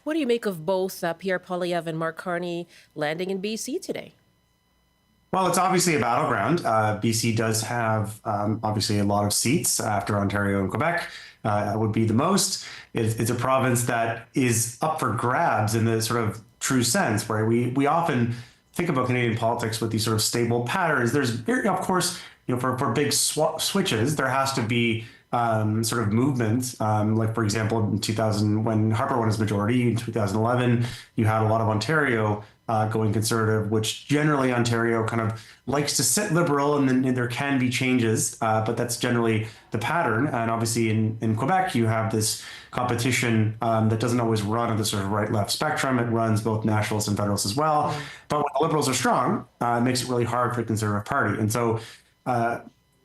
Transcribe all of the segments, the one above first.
What do you make of both Pierre Poilievre and Mark Carney landing in BC today? Well, it's obviously a battleground. BC does have obviously a lot of seats after Ontario and Quebec. Would be the most. It's a province that is up for grabs in the sort of true sense, where we often think about Canadian politics with these sort of stable patterns. There's very, of course, for big switches, there has to be sort of movement. Like, for example, in 2000, when Harper won his majority in 2011, you had a lot of Ontario going conservative, which generally Ontario kind of likes to sit liberal, and then there can be changes, but that's generally the pattern. And obviously in Quebec, you have this competition that doesn't always run on the sort of right-left spectrum. It runs both nationalists and federalists as well. But when the liberals are strong, it makes it really hard for the Conservative Party. And so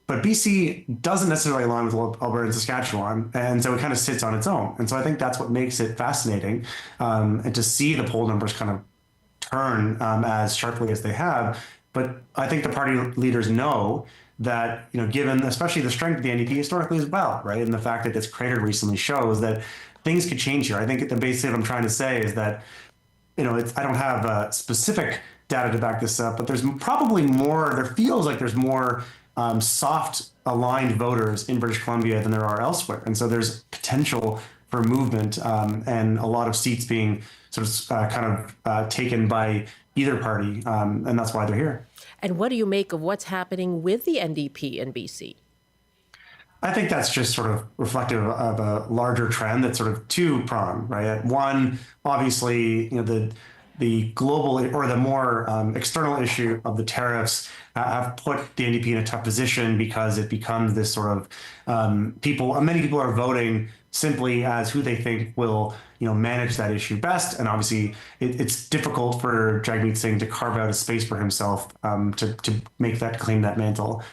but BC doesn't necessarily align with Alberta and Saskatchewan, and so it kind of sits on its own. And so I think that's what makes it fascinating, and to see the poll numbers kind of turn as sharply as they have. But I think the party leaders know that, given especially the strength of the NDP historically as well, right, and the fact that it's cratered recently shows that things could change here. I think the basic what I'm trying to say is that, I don't have specific data to back this up, but there's probably more. There feels like there's more soft aligned voters in British Columbia than there are elsewhere. And so there's potential for movement, and a lot of seats being sort of taken by either party. And that's why they're here. And what do you make of what's happening with the NDP in BC? I think that's just sort of reflective of a larger trend that's sort of two-pronged, right? One, obviously, the global or the more external issue of the tariffs have put the NDP in a tough position, because it becomes this sort of many people are voting simply as who they think will manage that issue best. And obviously it's difficult for Jagmeet Singh to carve out a space for himself to claim that mantle.